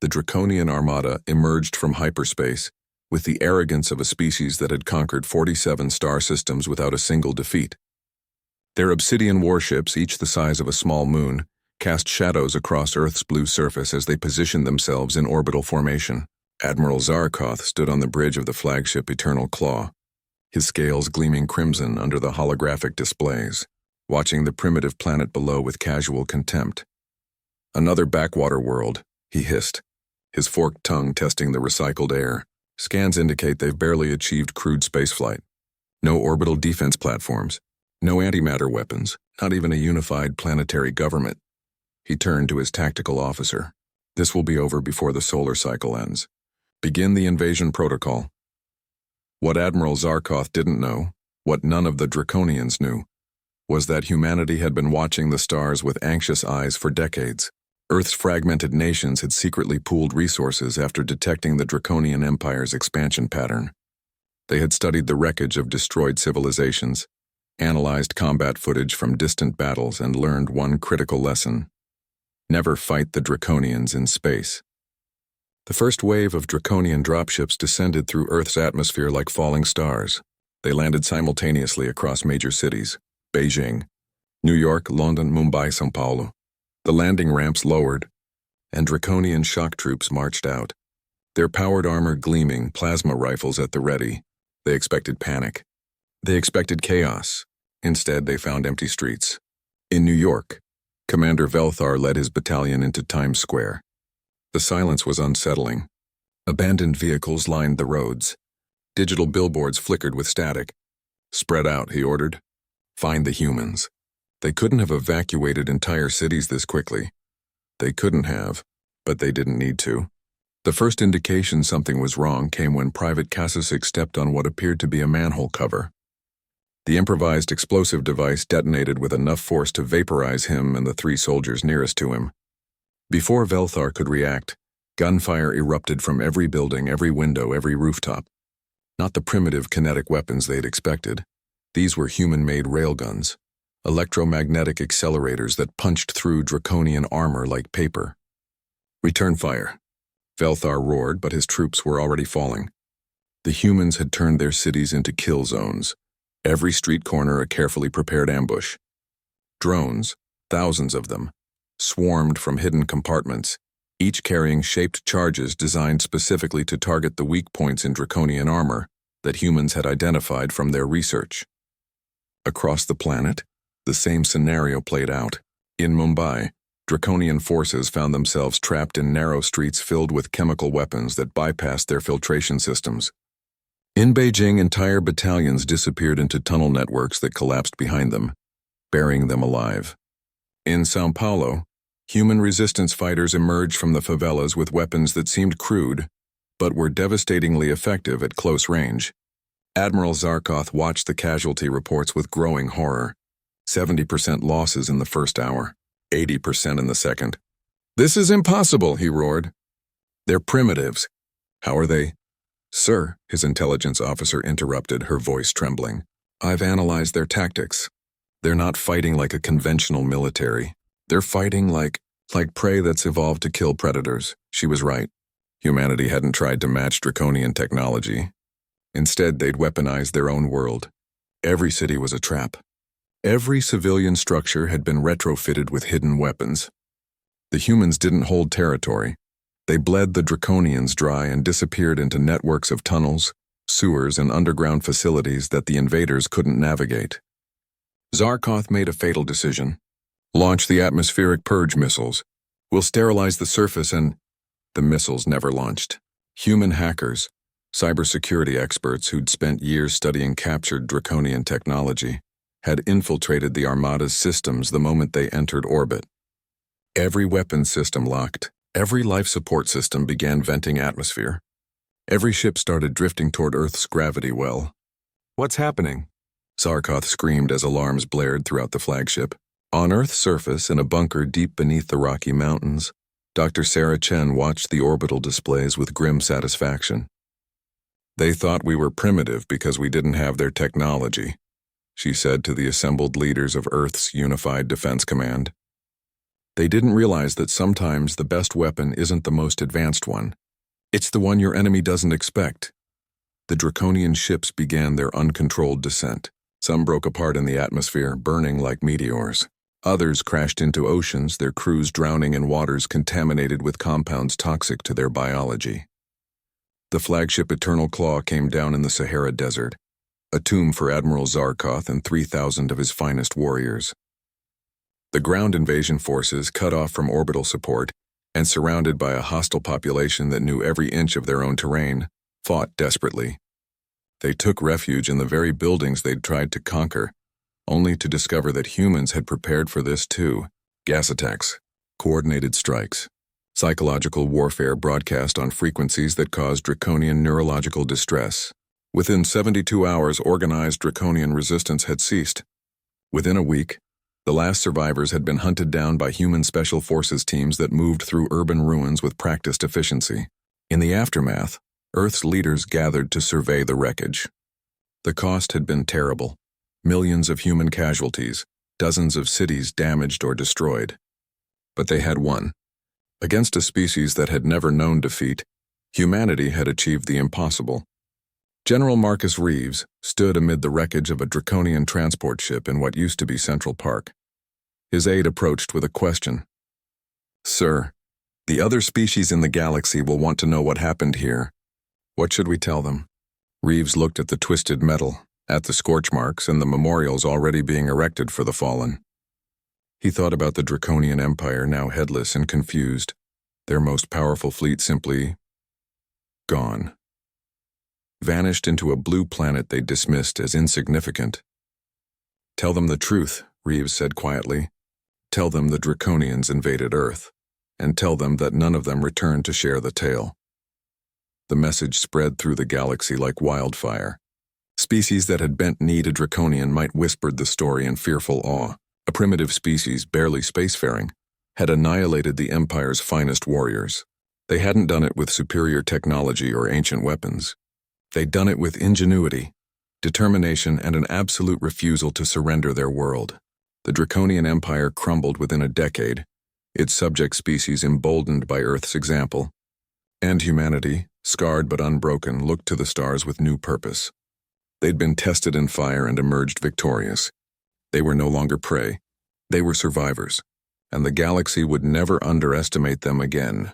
The Draconian armada emerged from hyperspace with the arrogance of a species that had conquered 47 star systems without a single defeat. Their obsidian warships, each the size of a small moon, cast shadows across Earth's blue surface as they positioned themselves in orbital formation. Admiral Zarkoth stood on the bridge of the flagship Eternal Claw, his scales gleaming crimson under the holographic displays, watching the primitive planet below with casual contempt. "Another backwater world," he hissed, his forked tongue testing the recycled air. "Scans indicate they've barely achieved crude spaceflight. No orbital defense platforms, no antimatter weapons, not even a unified planetary government." He turned to his tactical officer. "This will be over before the solar cycle ends. Begin the invasion protocol." What Admiral Zarkoth didn't know, what none of the Draconians knew, was that humanity had been watching the stars with anxious eyes for decades. Earth's fragmented nations had secretly pooled resources after detecting the Draconian Empire's expansion pattern. They had studied the wreckage of destroyed civilizations, analyzed combat footage from distant battles, and learned one critical lesson: never fight the Draconians in space. The first wave of Draconian dropships descended through Earth's atmosphere like falling stars. They landed simultaneously across major cities: Beijing, New York, London, Mumbai, São Paulo. The landing ramps lowered, and Draconian shock troops marched out, their powered armor gleaming, plasma rifles at the ready. They expected panic. They expected chaos. Instead, they found empty streets. In New York, Commander Velthar led his battalion into Times Square. The silence was unsettling. Abandoned vehicles lined the roads. Digital billboards flickered with static. "Spread out," he ordered. "Find the humans." They couldn't have evacuated entire cities this quickly. They couldn't have, but they didn't need to. The first indication something was wrong came when Private Kasich stepped on what appeared to be a manhole cover. The improvised explosive device detonated with enough force to vaporize him and the 3 soldiers nearest to him. Before Velthar could react, gunfire erupted from every building, every window, every rooftop. Not the primitive kinetic weapons they'd expected. These were human-made railguns, electromagnetic accelerators that punched through Draconian armor like paper. "Return fire," Velthar roared, but his troops were already falling. The humans had turned their cities into kill zones, every street corner a carefully prepared ambush. Drones, thousands of them, swarmed from hidden compartments, each carrying shaped charges designed specifically to target the weak points in Draconian armor that humans had identified from their research. Across the planet, the same scenario played out. In Mumbai, Draconian forces found themselves trapped in narrow streets filled with chemical weapons that bypassed their filtration systems. In Beijing, entire battalions disappeared into tunnel networks that collapsed behind them, burying them alive. In São Paulo, human resistance fighters emerged from the favelas with weapons that seemed crude, but were devastatingly effective at close range. Admiral Zarkoth watched the casualty reports with growing horror. 70% losses in the first hour, 80% in the second. "This is impossible," he roared. "They're primitives." "How are they?" "Sir," his intelligence officer interrupted, her voice trembling. "I've analyzed their tactics. They're not fighting like a conventional military. They're fighting like prey that's evolved to kill predators." She was right. Humanity hadn't tried to match Draconian technology. Instead, they'd weaponized their own world. Every city was a trap. Every civilian structure had been retrofitted with hidden weapons. The humans didn't hold territory. They bled the Draconians dry and disappeared into networks of tunnels, sewers, and underground facilities that the invaders couldn't navigate. Zarkoth made a fatal decision. "Launch the atmospheric purge missiles. We'll sterilize the surface and—" The missiles never launched. Human hackers, cybersecurity experts who'd spent years studying captured Draconian technology, had infiltrated the Armada's systems the moment they entered orbit. Every weapons system locked. Every life support system began venting atmosphere. Every ship started drifting toward Earth's gravity well. "What's happening?" Zarkoth screamed as alarms blared throughout the flagship. On Earth's surface, in a bunker deep beneath the Rocky Mountains, Dr. Sarah Chen watched the orbital displays with grim satisfaction. "They thought we were primitive because we didn't have their technology," she said to the assembled leaders of Earth's Unified Defense Command. They didn't realize that sometimes the best weapon isn't the most advanced one. It's the one your enemy doesn't expect. The Draconian ships began their uncontrolled descent. Some broke apart in the atmosphere, burning like meteors. Others crashed into oceans, their crews drowning in waters contaminated with compounds toxic to their biology. The flagship Eternal Claw came down in the Sahara Desert, a tomb for Admiral Zarkoth and 3,000 of his finest warriors. The ground invasion forces, cut off from orbital support and surrounded by a hostile population that knew every inch of their own terrain, fought desperately. They took refuge in the very buildings they'd tried to conquer, only to discover that humans had prepared for this too. Gas attacks, coordinated strikes, psychological warfare broadcast on frequencies that caused draconian neurological distress. Within 72 hours, organized draconian resistance had ceased. Within a week, the last survivors had been hunted down by human special forces teams that moved through urban ruins with practiced efficiency. In the aftermath, Earth's leaders gathered to survey the wreckage. The cost had been terrible. Millions of human casualties, dozens of cities damaged or destroyed. But they had won. Against a species that had never known defeat, humanity had achieved the impossible. General Marcus Reeves stood amid the wreckage of a Draconian transport ship in what used to be Central Park. His aide approached with a question. "Sir, the other species in the galaxy will want to know what happened here. What should we tell them?" Reeves looked at the twisted metal, at the scorch marks and the memorials already being erected for the fallen. He thought about the Draconian Empire, now headless and confused, their most powerful fleet simply gone. Vanished into a blue planet they dismissed as insignificant. "Tell them the truth," Reeves said quietly. "Tell them the Draconians invaded Earth, and tell them that none of them returned to share the tale." The message spread through the galaxy like wildfire. Species that had bent knee to Draconian might whispered the story in fearful awe. A primitive species, barely spacefaring, had annihilated the Empire's finest warriors. They hadn't done it with superior technology or ancient weapons. They'd done it with ingenuity, determination, and an absolute refusal to surrender their world. The Draconian Empire crumbled within a decade, its subject species emboldened by Earth's example. And humanity, scarred but unbroken, looked to the stars with new purpose. They'd been tested in fire and emerged victorious. They were no longer prey. They were survivors, and the galaxy would never underestimate them again.